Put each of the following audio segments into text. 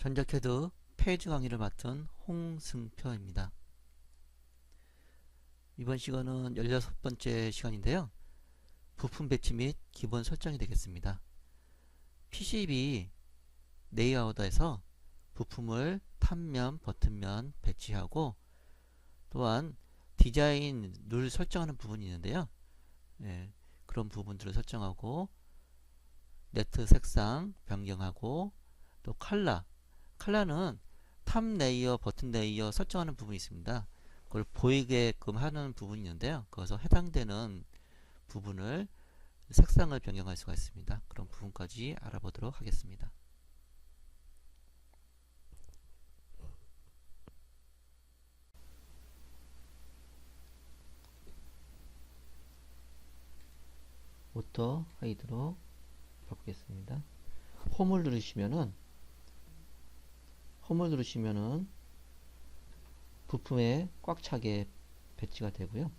전자캐드 페이지 강의를 맡은 홍승표입니다. 이번 시간은 16번째 시간인데요. 부품 배치 및 기본 설정이 되겠습니다. PCB 레이아웃에서 부품을 탑면, 버튼면 배치하고 또한 디자인 룰 설정하는 부분이 있는데요. 그런 부분들을 설정하고 네트 색상 변경하고 또 컬러는 탑 레이어, 버튼 레이어 설정하는 부분이 있습니다. 그걸 보이게끔 하는 부분이 있는데요. 거기서 해당되는 부분을 색상을 변경할 수가 있습니다. 그런 부분까지 알아보도록 하겠습니다. 오토 하이드로 바꾸겠습니다. 홈을 누르시면은 부품에 꽉 차게 배치가 되고요.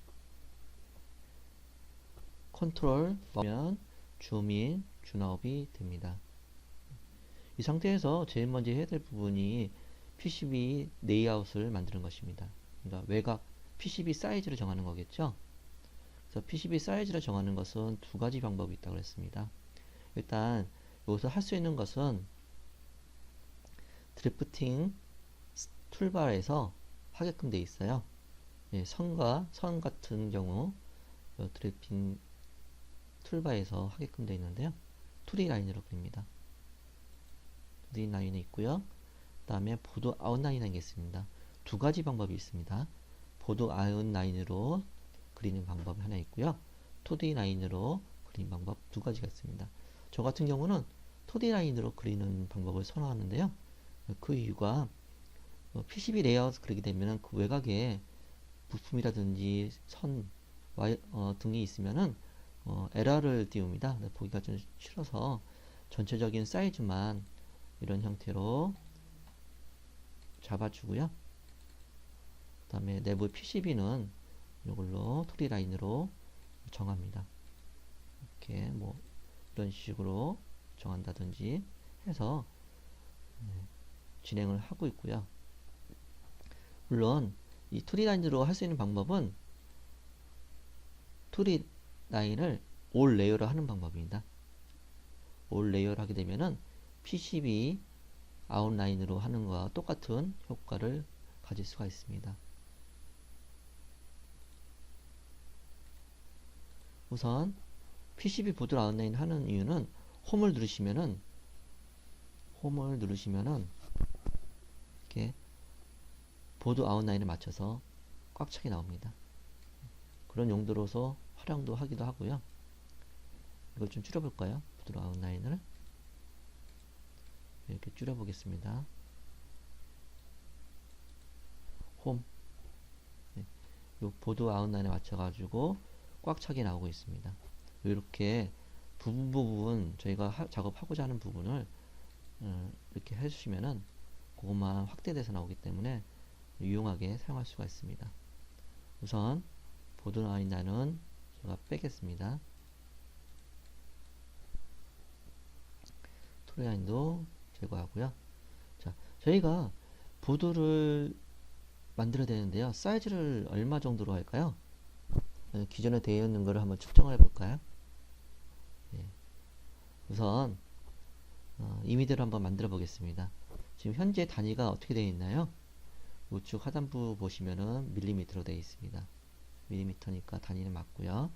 컨트롤 보면 줌인, 줌아웃이 됩니다. 이 상태에서 제일 먼저 해야 될 부분이 PCB 레이아웃을 만드는 것입니다. 그러니까 외곽 PCB 사이즈를 정하는 거겠죠. 그래서 PCB 사이즈를 정하는 것은 두 가지 방법이 있다고 그랬습니다. 일단 여기서 할 수 있는 것은 드래프팅 툴바에서 하게끔 되어 있어요. 선 같은 경우 드래프팅 툴바에서 하게끔 되어 있는데요. 2D 라인으로 그립니다. 2D 라인이 있고요. 그 다음에 보드 아웃라인이 있습니다. 두 가지 방법이 있습니다. 보드 아웃라인으로 그리는 방법이 하나 있고요. 2D 라인으로 그리는 방법 두 가지가 있습니다. 저 같은 경우는 2D 라인으로 그리는 방법을 선호하는데요. 그 이유가 PCB 레이아웃 그리게 되면 그 외곽에 부품이라든지 선, 등이 있으면은 에러를 띄웁니다. 보기가 좀 싫어서 전체적인 사이즈만 이런 형태로 잡아주고요. 그 다음에 내부 PCB는 이걸로 2D 라인으로 정합니다. 이렇게 뭐 이런 식으로 정한다든지 해서 진행을 하고 있고요. 물론 이 2D 라인으로 할 수 있는 방법은 2D 라인을 올 레이어로 하는 방법입니다. 올 레이어를 하게 되면은 PCB 아웃라인으로 하는 것과 똑같은 효과를 가질 수가 있습니다. 우선 PCB 보드 아웃라인 하는 이유는 홈을 누르시면은 이렇게 보드 아웃라인에 맞춰서 꽉 차게 나옵니다. 그런 용도로서 활용도 하기도 하고요. 이걸 좀 줄여볼까요? 보드 아웃라인을 이렇게 줄여보겠습니다. 홈, 요 보드 아웃라인에 맞춰가지고 꽉 차게 나오고 있습니다. 이렇게 부분 저희가 작업하고자 하는 부분을 이렇게 해주시면은 그것만 확대돼서 나오기 때문에 유용하게 사용할 수가 있습니다. 우선 보드 아웃라인은 제가 빼겠습니다. 툴라인도 제거하고요. 자, 저희가 보드를 만들어야 되는데요. 사이즈를 얼마 정도로 할까요? 기존에 되어 있는 거를 한번 측정을 해볼까요? 우선 이미지를 한번 만들어 보겠습니다. 지금 현재 단위가 어떻게 되어 있나요? 우측 하단부 보시면은 밀리미터로 되어 있습니다. 밀리미터니까 단위는 맞고요.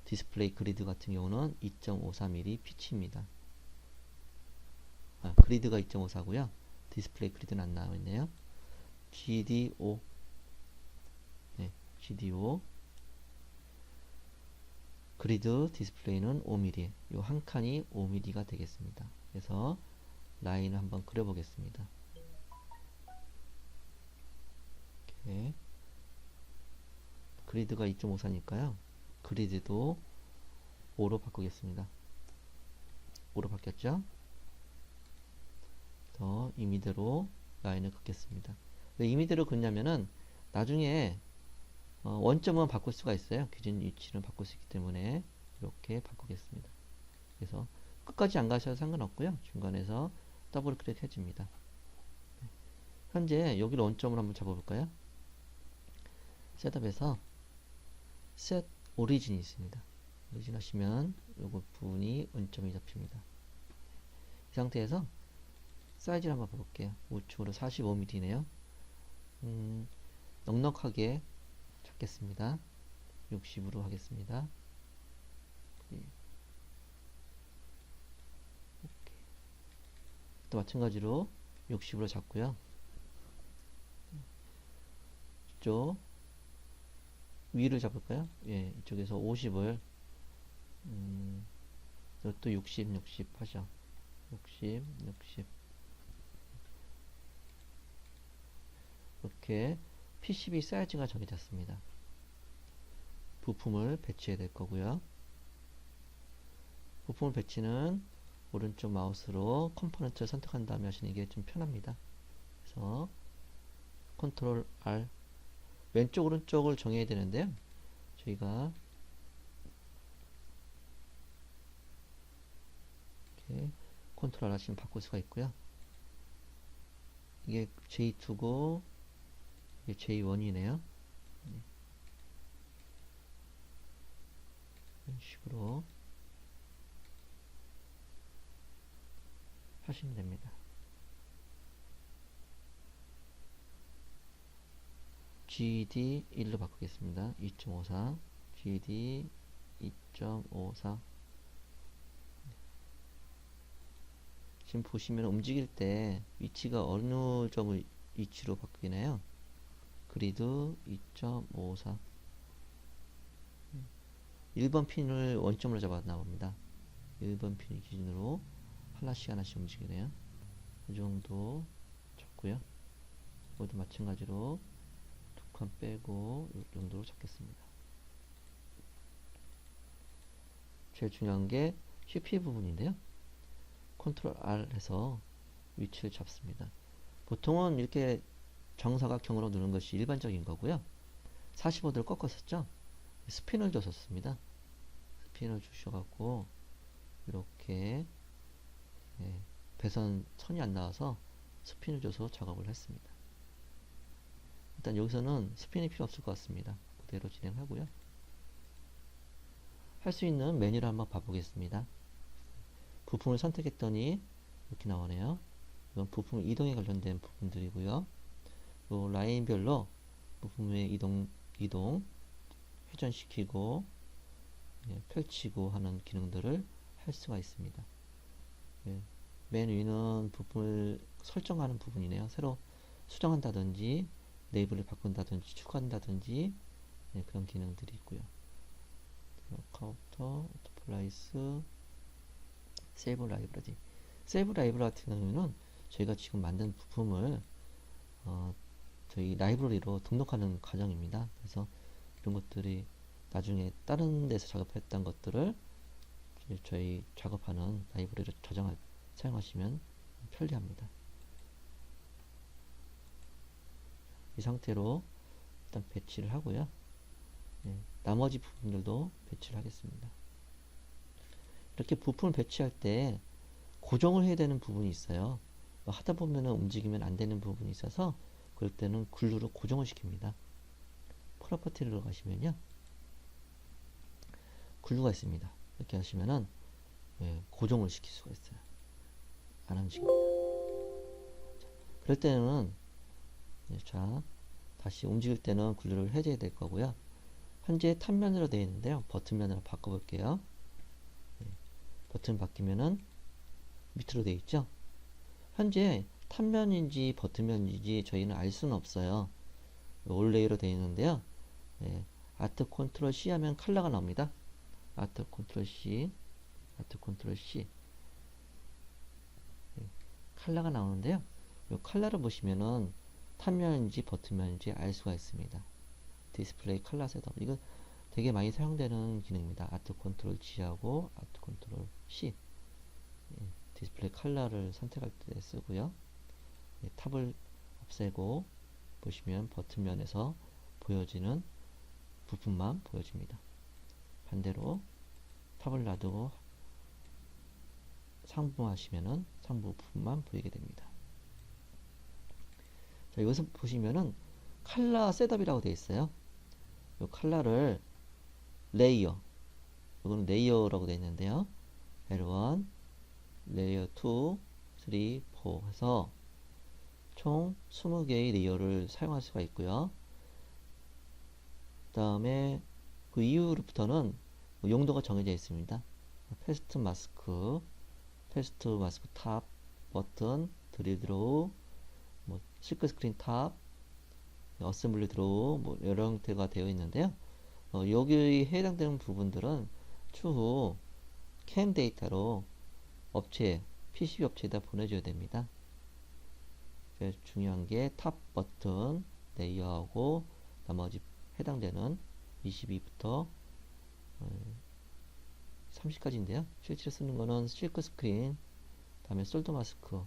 디스플레이 그리드 같은 경우는 2.54mm 피치입니다. 그리드가 2.54고요. 디스플레이 그리드는 안 나와 있네요. GDO GDO 그리드 디스플레이는 5mm, 이 한 칸이 5mm가 되겠습니다. 그래서 라인을 한번 그려보겠습니다. 이렇게 그리드가 2.54니까요. 그리드도 5로 바꾸겠습니다. 5로 바뀌었죠? 더 이미대로 라인을 긋겠습니다. 왜 이미대로 긋냐면은 나중에 원점은 바꿀 수가 있어요. 기준 위치를 바꿀 수 있기 때문에 이렇게 바꾸겠습니다. 그래서 끝까지 안 가셔도 상관없고요. 중간에서 더블 클릭 해줍니다. 현재 여기를 원점으로 한번 잡아볼까요? 셋업에서 셋 오리진이 있습니다. 오리진 하시면 요거 부분이 원점이 잡힙니다. 이 상태에서 사이즈를 한번 봐볼게요. 우측으로 45mm네요. 넉넉하게 잡겠습니다. 60으로 하겠습니다. 또 마찬가지로 60으로 잡고요. 이쪽 위를 잡을까요? 예, 이쪽에서 50을 이것도 60, 60 하죠. 60, 60 이렇게 PCB 사이즈가 정해졌습니다. 부품을 배치해야 될 거고요. 부품을 배치는 오른쪽 마우스로 컴포넌트를 선택한 다음에 하시는 게 좀 편합니다. 그래서 컨트롤 R 왼쪽 오른쪽을 정해야 되는데요. 저희가 이렇게 컨트롤 R 하시면 바꿀 수가 있고요. 이게 J2고 이게 J1이네요. 이런 식으로 하시면 됩니다. GD 1로 바꾸겠습니다. 2.54 GD 2.54 지금 보시면 움직일 때 위치가 어느 점을 위치로 바뀌나요? 그리드 2.54 1번 핀을 원점으로 잡아 나옵니다. 1번 핀 기준으로 하나씩 하나씩 움직이네요. 이 정도 잡고요. 이것도 마찬가지로 두 칸 빼고 이 정도로 잡겠습니다. 제일 중요한 게 CPU 부분인데요. 컨트롤 R 해서 위치를 잡습니다. 보통은 이렇게 정사각형으로 누르는 것이 일반적인 거고요. 45도를 꺾었었죠. 스핀을 줬었습니다. 스핀을 주셔갖고 이렇게 배선 선이 안 나와서 스핀을 줘서 작업을 했습니다. 일단 여기서는 스핀이 필요 없을 것 같습니다. 그대로 진행하고요. 할 수 있는 메뉴를 한번 봐보겠습니다. 부품을 선택했더니 이렇게 나오네요. 이건 부품 이동에 관련된 부분들이고요. 요 라인별로 부품의 이동 회전시키고 펼치고 하는 기능들을 할 수가 있습니다. 맨 위는 부품을 설정하는 부분이네요. 새로 수정한다든지 레이블을 바꾼다든지 추가한다든지 그런 기능들이 있고요. 카운터, 오토플라이스, 세이브 라이브러리. 세이브 라이브러리 같은 경우는 저희가 지금 만든 부품을 저희 라이브러리로 등록하는 과정입니다. 그래서 이런 것들이 나중에 다른 데서 작업했던 것들을 저희 작업하는 라이브러리로 사용하시면 편리합니다. 이 상태로 일단 배치를 하고요. 나머지 부분들도 배치를 하겠습니다. 이렇게 부품을 배치할 때 고정을 해야 되는 부분이 있어요. 하다 보면 움직이면 안 되는 부분이 있어서 그럴 때는 글루로 고정을 시킵니다. 프로퍼티를 들어가시면요. 글루가 있습니다. 이렇게 하시면은 고정을 시킬 수가 있어요. 안 움직입니다. 자, 그럴 때는 자 다시 움직일 때는 글루를 해제해야 될 거고요. 현재 탑면으로 되어 있는데요. 버튼면으로 바꿔볼게요. 버튼 바뀌면은 밑으로 되어 있죠. 현재 탑면인지 버튼면인지 저희는 알 수는 없어요. 올레이로 되어 있는데요. 아트 컨트롤 C 하면 컬러가 나옵니다. 아트 컨트롤 C, 아트 컨트롤 C 컬러가 나오는데요. 이 컬러를 보시면은 탑면인지 버튼면인지 알 수가 있습니다. 디스플레이 컬러 셋업 이거 되게 많이 사용되는 기능입니다. 아트 컨트롤 G하고 아트 컨트롤 C 디스플레이 컬러를 선택할 때 쓰고요. 탑을 없애고 보시면 버튼면에서 보여지는 부품만 보여집니다. 반대로 탑을 놔두고 상부하시면은 상부 부분만 보이게 됩니다. 자, 여기서 보시면은 칼라 셋업이라고 되어 있어요. 이 칼라를 레이어, 이거는 레이어라고 되어 있는데요. L1, 레이어 2, 3, 4 해서 총 20개의 레이어를 사용할 수가 있고요. 그 다음에 그 이후부터는 용도가 정해져 있습니다. 패스트 마스크, 패스트 마스크 탑, 버튼, 드릴 드로우, 뭐 실크 스크린 탑, 어셈블리 드로우, 뭐 여러 형태가 되어 있는데요. 여기에 해당되는 부분들은 추후 캠 데이터로 업체, PCB 업체에다 보내줘야 됩니다. 중요한 게 탑 버튼, 레이어하고 나머지 해당되는 22부터 30까지인데요. 실제로 쓰는 거는 실크 스크린, 다음에 솔더 마스크,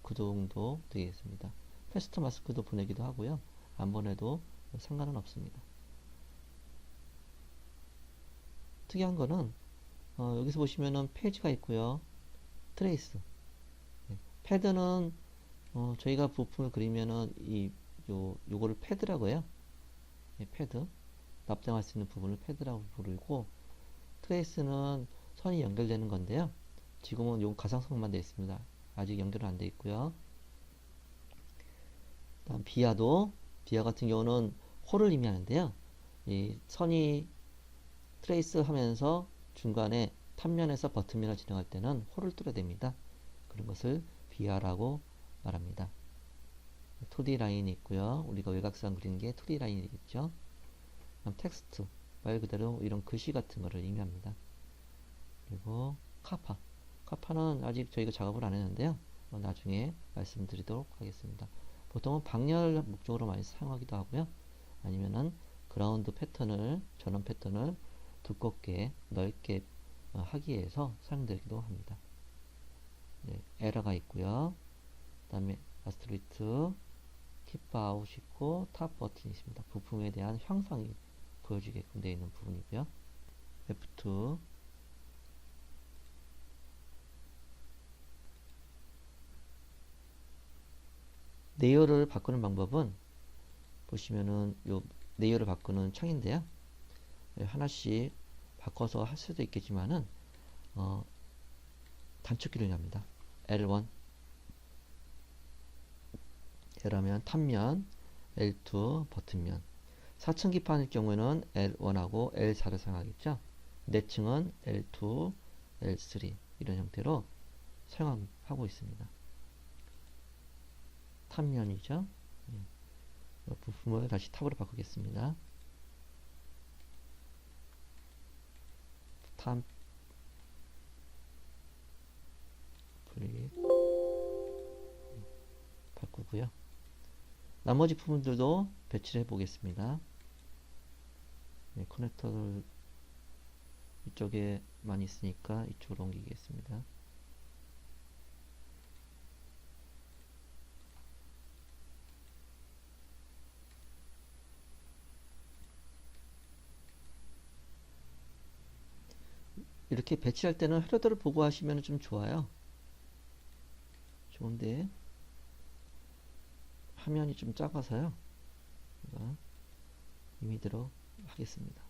그 정도 되겠습니다. 패스트 마스크도 보내기도 하고요. 안 보내도 상관은 없습니다. 특이한 거는 여기서 보시면은 페이지가 있고요. 트레이스. 패드는 저희가 부품을 그리면은 요거를 패드라고 해요. 패드. 납땜할 수 있는 부분을 패드라고 부르고, 트레이스는 선이 연결되는 건데요. 지금은 요 가상성만 되어 있습니다. 아직 연결은 안 되어 있고요. 다음 비아 같은 경우는 홀을 의미하는데요. 이 선이 트레이스 하면서 중간에 탑면에서 버튼면을 진행할 때는 홀을 뚫어야 됩니다. 그런 것을 비아라고 말합니다. 2D 라인이 있고요. 우리가 외곽선 그리는 게 2D 라인이겠죠. 그럼 텍스트, 말 그대로 이런 글씨 같은 거를 의미합니다. 그리고 카파는 아직 저희가 작업을 안 했는데요. 나중에 말씀드리도록 하겠습니다. 보통은 방열 목적으로 많이 사용하기도 하고요. 아니면은 그라운드 패턴을, 전원 패턴을 두껍게, 넓게 하기 위해서 사용되기도 합니다. 네, 에러가 있고요. 그 다음에 아스트리트, 킵 아웃 있고 탑 버튼이 있습니다. 부품에 대한 형상이 보여지게끔 되어 있는 부분이고요. F2, 레이어를 바꾸는 방법은 보시면은 요 레이어를 바꾸는 창인데요. 하나씩 바꿔서 할 수도 있겠지만은 단축키를 합니다. L1, L하면 탑면, L2 버튼면. 4층 기판일 경우에는 L1하고 L4를 사용하겠죠. 내층은 L2, L3 이런 형태로 사용하고 있습니다. 탑면이죠. 부품을 다시 탑으로 바꾸겠습니다. 탑 플립 바꾸고요. 나머지 부분들도 배치를 해 보겠습니다. 커넥터를 이쪽에 많이 있으니까 이쪽으로 옮기겠습니다. 이렇게 배치할 때는 헤더를 보고 하시면 좀 좋아요. 좋은데 화면이 좀 작아서요. 제가 이미지로 하겠습니다.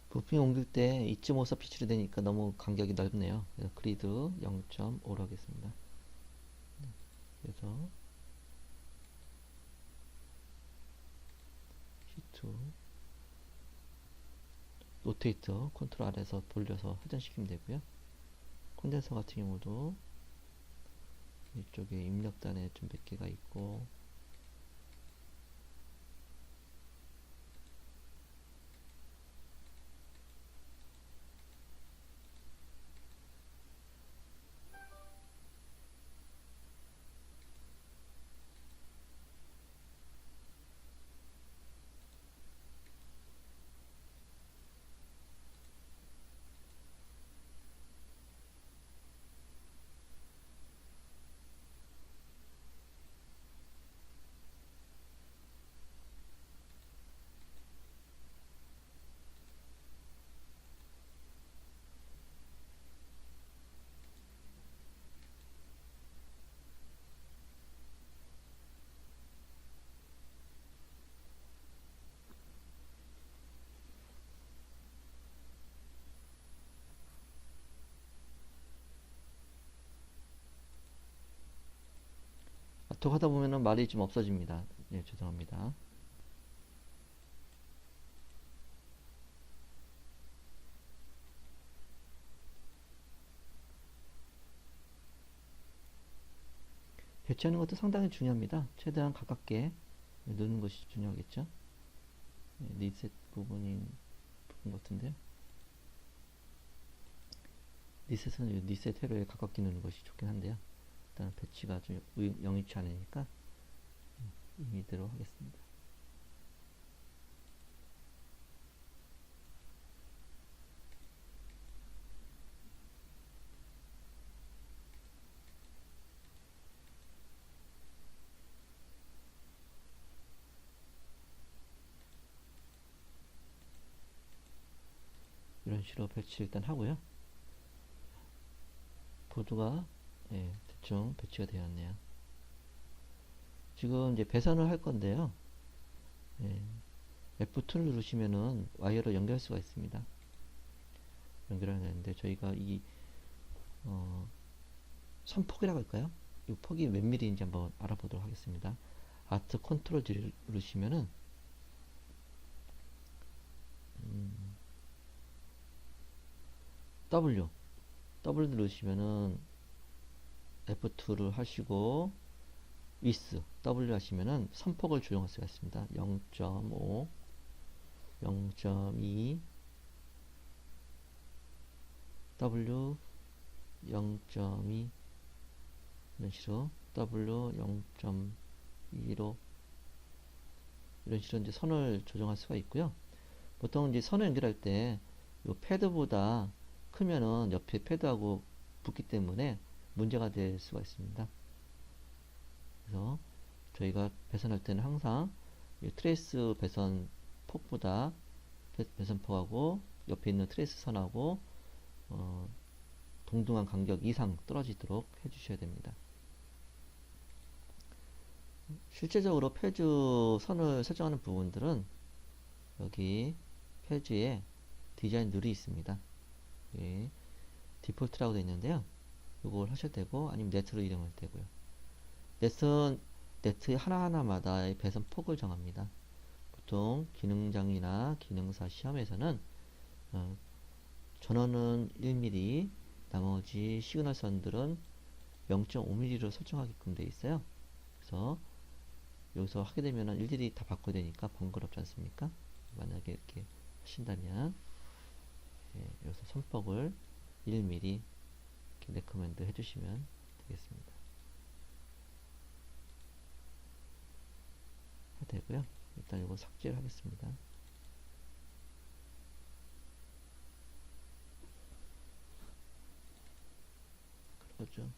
부품이 옮길 때 2.54 피치로 되니까 너무 간격이 넓네요. 그래서 그리드 0.5로 하겠습니다. 그래서 C2 로테이터 컨트롤 R에서 돌려서 회전시키면 되고요. 콘덴서 같은 경우도 이쪽에 입력단에 좀 몇 개가 있고, 톡 하다 보면은 말이 좀 없어집니다. 예, 죄송합니다. 배치하는 것도 상당히 중요합니다. 최대한 가깝게 넣는 것이 중요하겠죠. 예, 리셋 부분 같은데요. 리셋은 리셋 회로에 가깝게 넣는 것이 좋긴 한데요. 일단 배치가 좀 영위치 않으니까 이대로 하겠습니다. 이런 식으로 배치 일단 하고요. 보드가 예, 대충 배치가 되었네요. 지금 이제 배선을 할 건데요. 예, F2를 누르시면은 와이어로 연결할 수가 있습니다. 연결하는 되는데 저희가 이 선폭이라고 할까요? 이 폭이 몇 밀리인지 한번 알아보도록 하겠습니다. 아트 컨트롤 D를 누르시면은 W 누르시면은 F2를 하시고 위스 W 하시면은 선폭을 조정할 수가 있습니다. 0.5 0.2 W 0.2 이런 식으로 W 0.2로 이런 식으로 이제 선을 조정할 수가 있고요. 보통 이제 선을 연결할 때 이 패드보다 크면은 옆에 패드하고 붙기 때문에 문제가 될 수가 있습니다. 그래서 저희가 배선할 때는 항상 트레이스 배선 폭보다 배선 폭하고 옆에 있는 트레이스 선하고 동등한 간격 이상 떨어지도록 해주셔야 됩니다. 실제적으로 페이지 선을 설정하는 부분들은 여기 페이지에 디자인 룰이 있습니다. 예, 디폴트라고 되어 있는데요. 이걸 하셔도 되고 아니면 네트로 이동할 되고요. 넷은 네트 하나하나마다의 배선 폭을 정합니다. 보통 기능장이나 기능사 시험에서는 전원은 1mm, 나머지 시그널 선들은 0.5mm로 설정하게끔 되어 있어요. 그래서 여기서 하게 되면 일일이 다 바꿔야 되니까 번거롭지 않습니까? 만약에 이렇게 하신다면 여기서 선폭을 1mm 이렇게 레커멘드 해주시면 되겠습니다. 되고요. 일단 이거 삭제를 하겠습니다. 그러죠.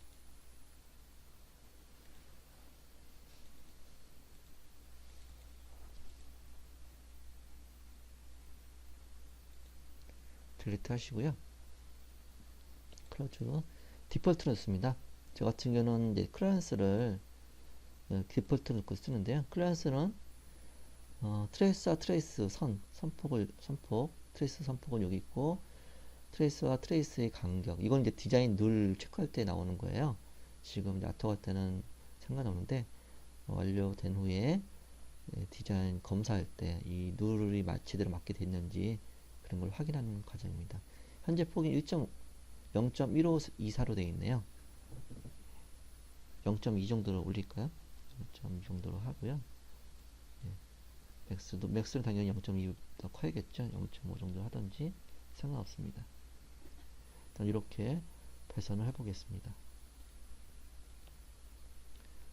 딜리트 하시고요. 클로즈 디폴트로 넣습니다. 저 같은 경우는 이제 클라이언스를 디폴트로 넣고 쓰는데요. 클라이언스는 트레이스와 트레이스 선폭 트레이스 선폭은 여기 있고 트레이스와 트레이스의 간격 이건 이제 디자인 룰 체크할 때 나오는 거예요. 지금 이제 아토 할 때는 상관없는데 완료된 후에 디자인 검사할 때 이 룰이 제대로 맞게 됐는지 그런 걸 확인하는 과정입니다. 현재 폭이 0.1524로 되어 있네요. 0.2 정도로 올릴까요? 0.2 정도로 하고요. 맥스는 당연히 0.2보다 커야겠죠. 0.5 정도 하든지 상관없습니다. 일단 이렇게 배선을 해보겠습니다.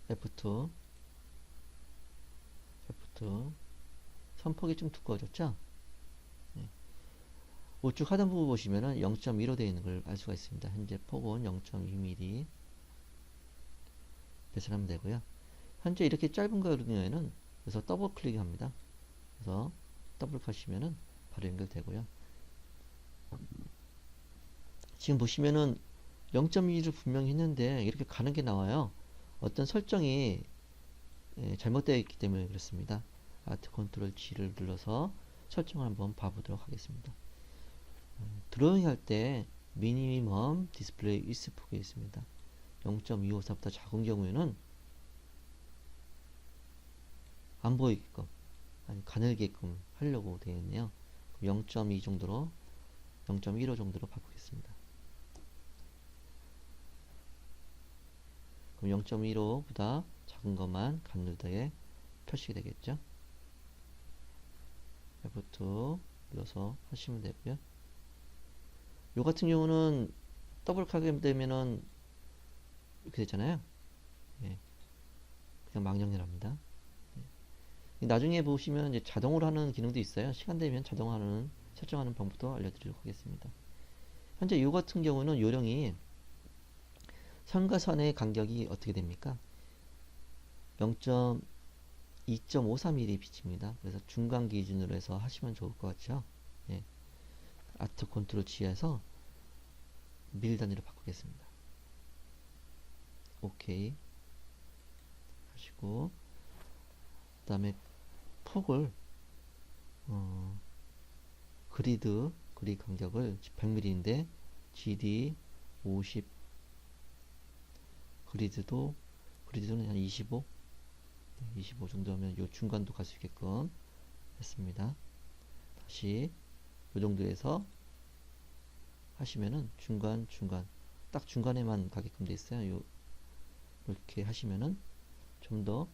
F2 선폭이 좀 두꺼워졌죠? 네. 우측 하단 부분 보시면은 0.2로 되어 있는 걸 알 수가 있습니다. 현재 폭은 0.2mm 배선하면 되고요. 현재 이렇게 짧은 경우에는 그래서 더블 클릭합니다. 그래서 더블 클릭하시면은 바로 연결되고요. 지금 보시면은 0.2를 분명히 했는데 이렇게 가는 게 나와요. 어떤 설정이 잘못되어 있기 때문에 그렇습니다. 아트 컨트롤 G를 눌러서 설정을 한번 봐보도록 하겠습니다. 드로잉 할 때 미니멈 디스플레이 위스 폭이 있습니다. 0.254보다 작은 경우에는 안 보이게끔, 아니 가늘게끔 하려고 되어 있네요. 0.2 정도로, 0.15 정도로 바꾸겠습니다. 그럼 0.15보다 작은 것만 가늘게 펼치게 되겠죠. F2 눌러서 하시면 되고요. 요 같은 경우는 더블 클릭하게 되면은 이렇게 되잖아요. 예, 그냥 망령이랍니다. 예. 나중에 보시면 이제 자동으로 하는 기능도 있어요. 시간 되면 자동화는 설정하는 방법도 알려드리도록 하겠습니다. 현재 요 같은 경우는 요령이 선과 선의 간격이 어떻게 됩니까? 2.53mm 빛입니다. 그래서 중간 기준으로 해서 하시면 좋을 것 같죠? 예. 아트 컨트롤 G에서 밀 단위로 바꾸겠습니다. 오케이 하시고, 그 다음에 폭을 그리드 간격을 100mm인데 GD 50, 그리드는 한 25, 25 정도 하면 요 중간도 갈 수 있게끔 했습니다. 다시 요 정도에서 하시면은 중간 딱 중간에만 가게끔 돼 있어요. 요 이렇게 하시면은 좀 더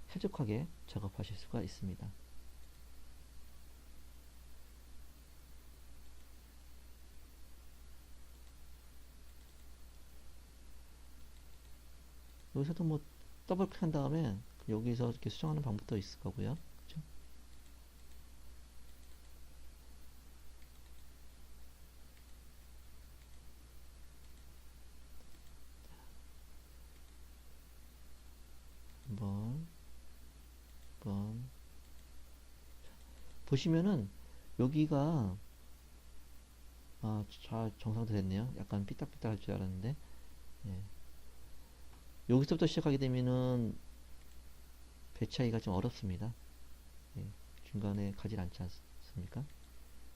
쾌적하게 작업하실 수가 있습니다. 여기서도 뭐 더블 클릭한 다음에 여기서 이렇게 수정하는 방법도 있을 거고요. 그죠? 한번 보시면은 여기가 잘 정상도 됐네요. 약간 삐딱삐딱 할 줄 알았는데, 예. 여기서부터 시작하게 되면은 배치하기가 좀 어렵습니다. 예. 중간에 가지 않지 않습니까?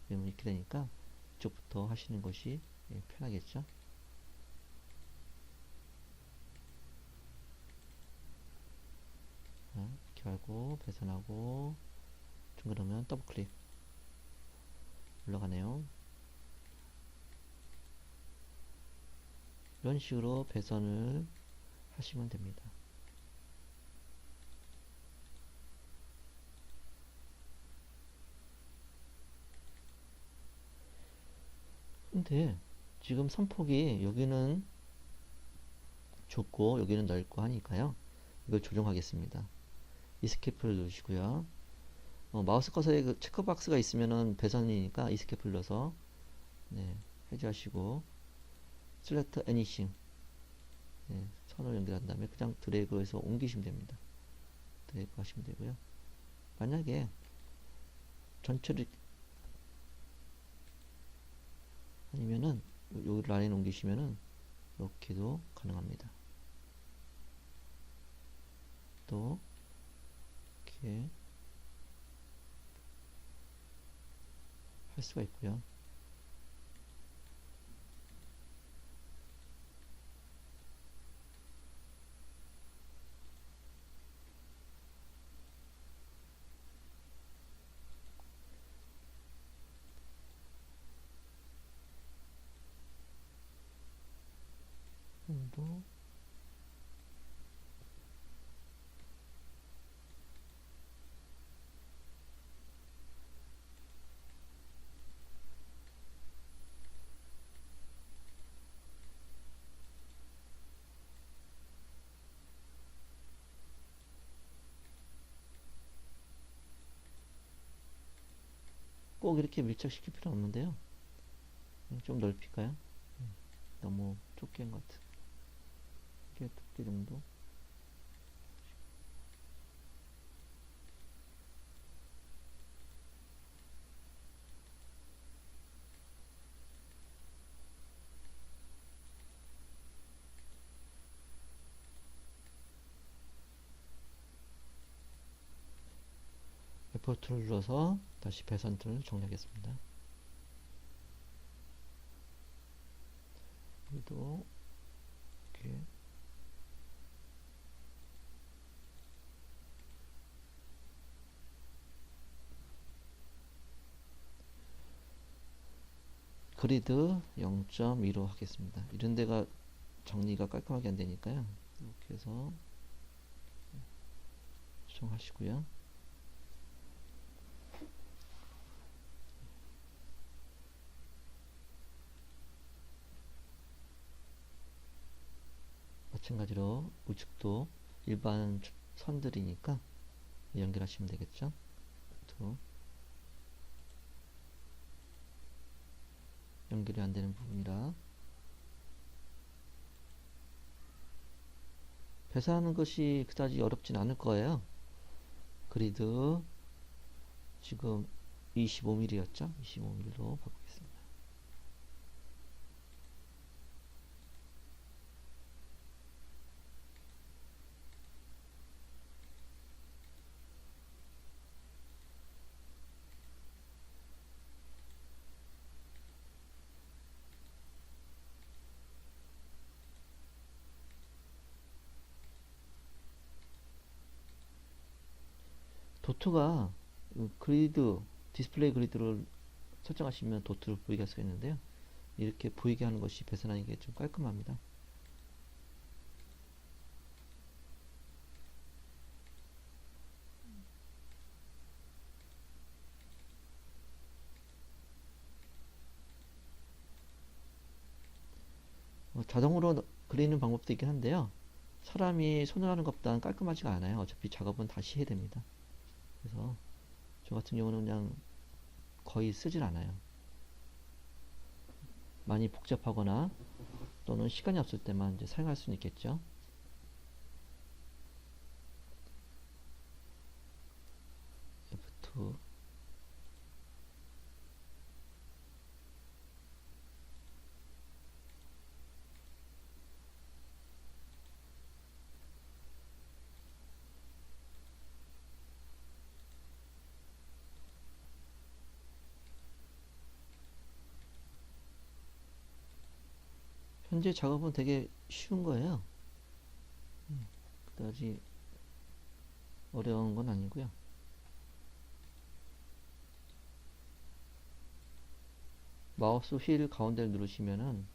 그러면 이렇게 되니까 이쪽부터 하시는 것이 편하겠죠. 이렇게 하고 배선하고 그러면 더블 클릭 올라가네요. 이런 식으로 배선을 하시면 됩니다. 근데 지금 선폭이 여기는 좁고 여기는 넓고 하니까요. 이걸 조정하겠습니다. 이스케이프를 누르시고요. 마우스 커서에 그 체크박스가 있으면은 배선이니까 이스케이프 눌러서 해제하시고 select anything 선을 연결한 다음에 그냥 드래그해서 옮기시면 됩니다. 드래그 하시면 되고요. 만약에 전체를 아니면은 요 라인 옮기시면은 이렇게도 가능합니다. 또 이렇게 할 수가 있고요. 또 꼭 이렇게 밀착시킬 필요 없는데요. 좀 넓힐까요? 너무 좁게 한 것 같은. 이게 두께 정도. F4를 눌러서 다시 배선을 정리하겠습니다. 여기도 이렇게 그리드 0.2로 하겠습니다. 이런 데가 정리가 깔끔하게 안 되니까요. 이렇게 해서 수정하시고요. 마찬가지로 우측도 일반 선들이니까 연결하시면 되겠죠. 또 연결이 안 되는 부분이라 배사하는 것이 그다지 어렵진 않을 거예요. 그리드 지금 25mm였죠? 25mm로 바꾸겠습니다. 도트가 그리드 디스플레이 그리드를 설정하시면 도트를 보이게 할 수가 있는데요. 이렇게 보이게 하는 것이 배선하는 게 좀 깔끔합니다. 자동으로 그리는 방법도 있긴 한데요. 사람이 손을 하는 것보다는 깔끔하지가 않아요. 어차피 작업은 다시 해야 됩니다. 그래서 저 같은 경우는 그냥 거의 쓰질 않아요. 많이 복잡하거나 또는 시간이 없을 때만 이제 사용할 수는 있겠죠. F2 현재 작업은 되게 쉬운 거예요. 그다지 어려운 건 아니고요. 마우스 휠 가운데를 누르시면은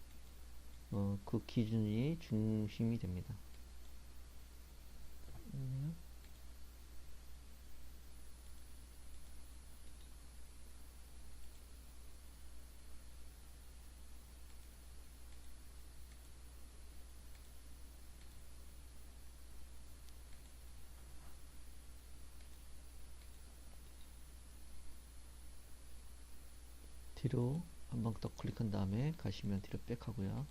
그 기준이 중심이 됩니다. 뒤로 한 번 더 클릭한 다음에 가시면 뒤로 백 하고요.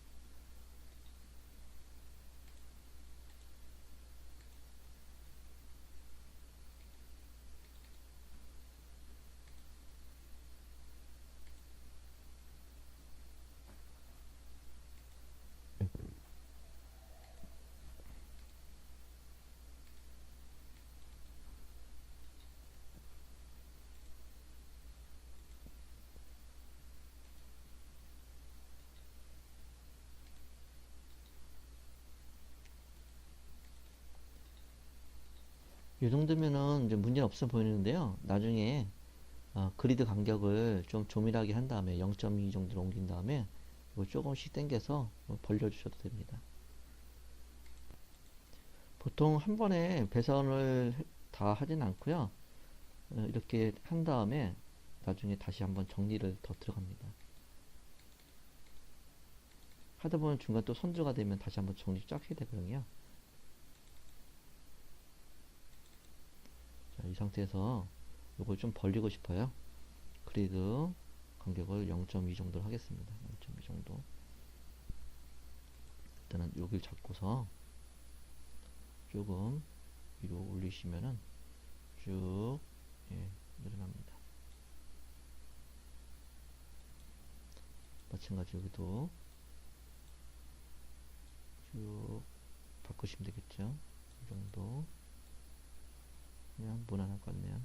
이 정도면은 이제 문제는 없어 보이는데요. 나중에 그리드 간격을 좀 조밀하게 한 다음에 0.2 정도로 옮긴 다음에 이거 조금씩 당겨서 벌려주셔도 됩니다. 보통 한 번에 배선을 다 하진 않고요. 이렇게 한 다음에 나중에 다시 한번 정리를 더 들어갑니다. 하다 보면 중간 또 선주가 되면 다시 한번 정리 쫙 해야 되거든요. 자, 이 상태에서 이걸 좀 벌리고 싶어요. 그리드 간격을 0.2 정도로 하겠습니다. 0.2 정도. 일단은 여기를 잡고서 조금 위로 올리시면은 쭉 늘어납니다. 마찬가지 여기도 쭉 바꾸시면 되겠죠. 이 정도. 그냥 무난할 것 같네요.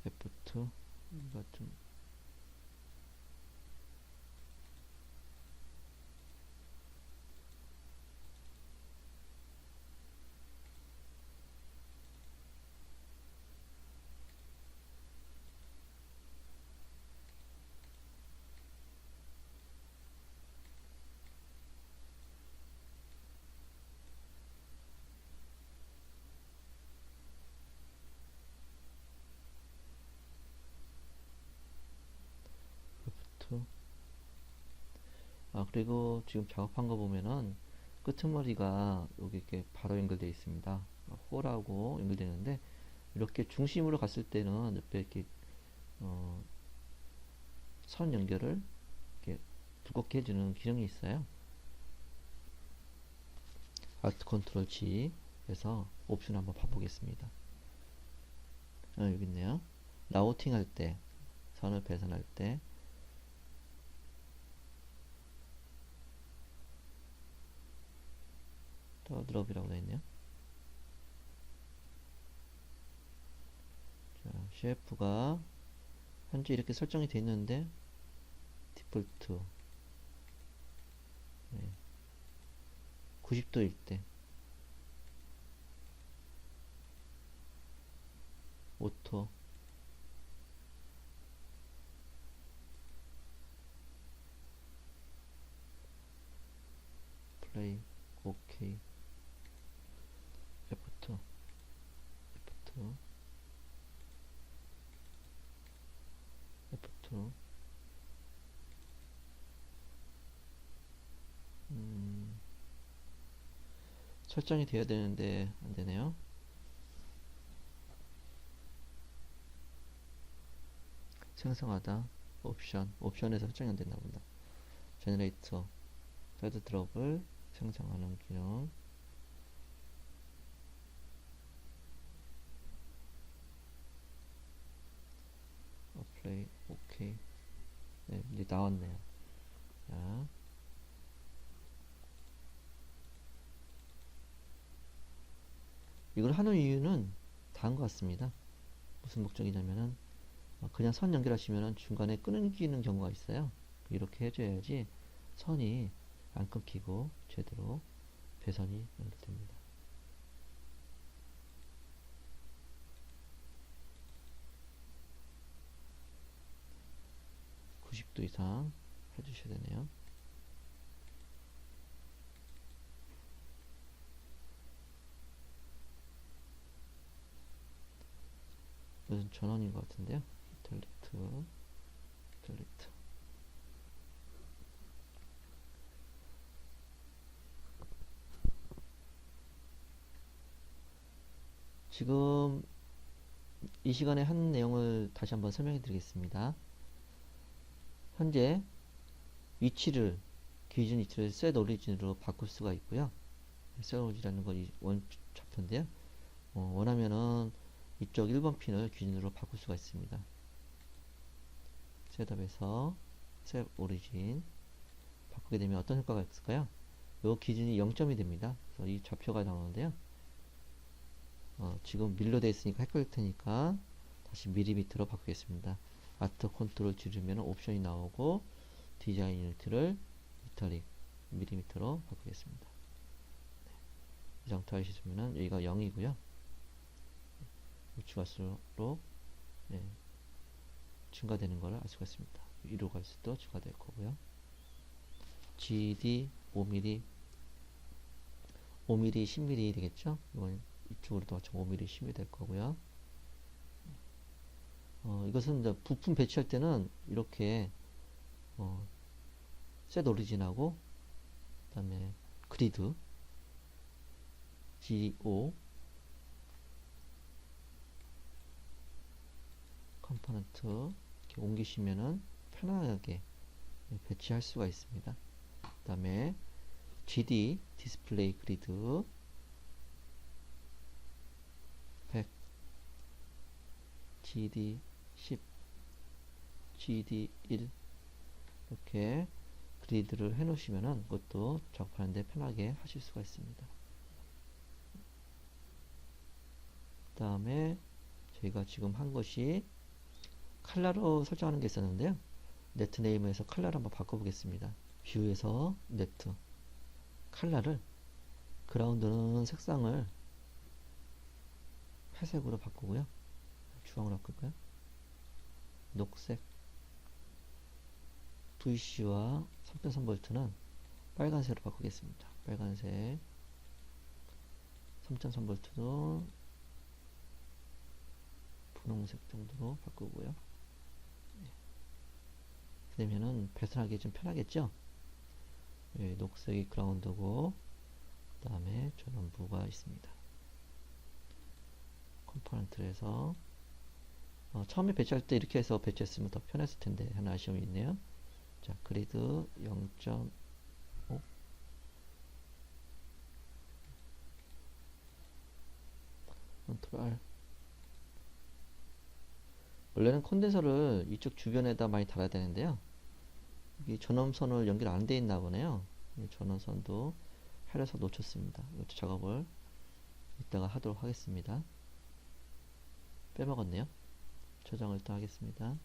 F2 이거 좀 에포트. 그리고 지금 작업한 거 보면은 끄트머리가 여기 이렇게 바로 연결되어 있습니다. 홀하고 연결되는데 이렇게 중심으로 갔을 때는 옆에 이렇게 어, 선 연결을 이렇게 두껍게 해주는 기능이 있어요. Alt 컨트롤 G 해서 옵션 한번 봐보겠습니다. 여기 있네요. 라우팅 할 때, 선을 배선할 때 드롭이라고 되어 있네요. 자, 셰프가 현재 이렇게 설정이 되어 있는데 디폴트 90도일 때 오토 플레이 오케이 F2 F2 F2 설정이 되어야 되는데 안 되네요. 생성하다 옵션에서 설정이 안 됐나 본다. 제너레이터 패드 드롭을 생성하는 기능. 플레이 오케이. 네, 이제 나왔네요. 자, 이걸 하는 이유는 다른 것 같습니다. 무슨 목적이냐면은 그냥 선 연결하시면은 중간에 끊기는 경우가 있어요. 이렇게 해줘야지 선이 안 끊기고 제대로 배선이 연결됩니다. 90도 이상 해주셔야 되네요. 이것은 전원인 것 같은데요. 델리트. 지금 이 시간에 한 내용을 다시 한번 설명해 드리겠습니다. 현재 기준 위치를 set origin으로 바꿀 수가 있고요. set origin이라는 건 원 좌표인데요. 원하면은 이쪽 1번 핀을 기준으로 바꿀 수가 있습니다. 셋업에서 set origin 바꾸게 되면 어떤 효과가 있을까요? 이 기준이 0점이 됩니다. 그래서 이 좌표가 나오는데요. 지금 밀로 되어 있으니까 헷갈릴 테니까 다시 밀리미터로 바꾸겠습니다. Alt 컨트롤 줄이면 옵션이 나오고 디자인 유니트를 미터릭 밀리미터로 바꾸겠습니다. 네. 이 상태 하시면 여기가 0이고요. 우측갈수록 증가되는 것을 알 수가 있습니다. 위로 갈수록 증가될 거고요. GD 5mm 5mm 10mm 되겠죠? 이건 이쪽으로도 마찬가지 5mm 10mm 될 거고요. 이것은 이제 부품 배치할 때는 이렇게 셋 오리진하고 그 다음에 그리드 GO 컴포넌트 이렇게 옮기시면은 편하게 배치할 수가 있습니다. 그 다음에 GD 디스플레이 그리드 100 GD 10 GD 1 이렇게 그리드를 해 놓으시면은 그것도 작업하는데 편하게 하실 수가 있습니다. 그 다음에 저희가 지금 한 것이 컬러로 설정하는 게 있었는데요. 네트 네임에서 컬러를 한번 바꿔보겠습니다. 뷰에서 네트 컬러를 그라운드는 색상을 회색으로 바꾸고요. 주황으로 바꿀까요? 녹색 VC와 3.3V는 빨간색으로 바꾸겠습니다. 빨간색 3.3V도 분홍색 정도로 바꾸고요. 이렇게 되면은 배선하기 좀 편하겠죠? 예, 녹색이 그라운드고, 그 다음에 전원부가 있습니다. 컴포넌트를 해서, 처음에 배치할 때 이렇게 해서 배치했으면 더 편했을 텐데, 하나 아쉬움이 있네요. 자, 그리드 0.5, 컨트롤 R. 원래는 콘덴서를 이쪽 주변에다 많이 달아야 되는데요. 여기 전원선을 연결 안 돼 있나 보네요. 전원선도 해려서 놓쳤습니다. 이것도 작업을 이따가 하도록 하겠습니다. 빼먹었네요. 저장을 또 하겠습니다.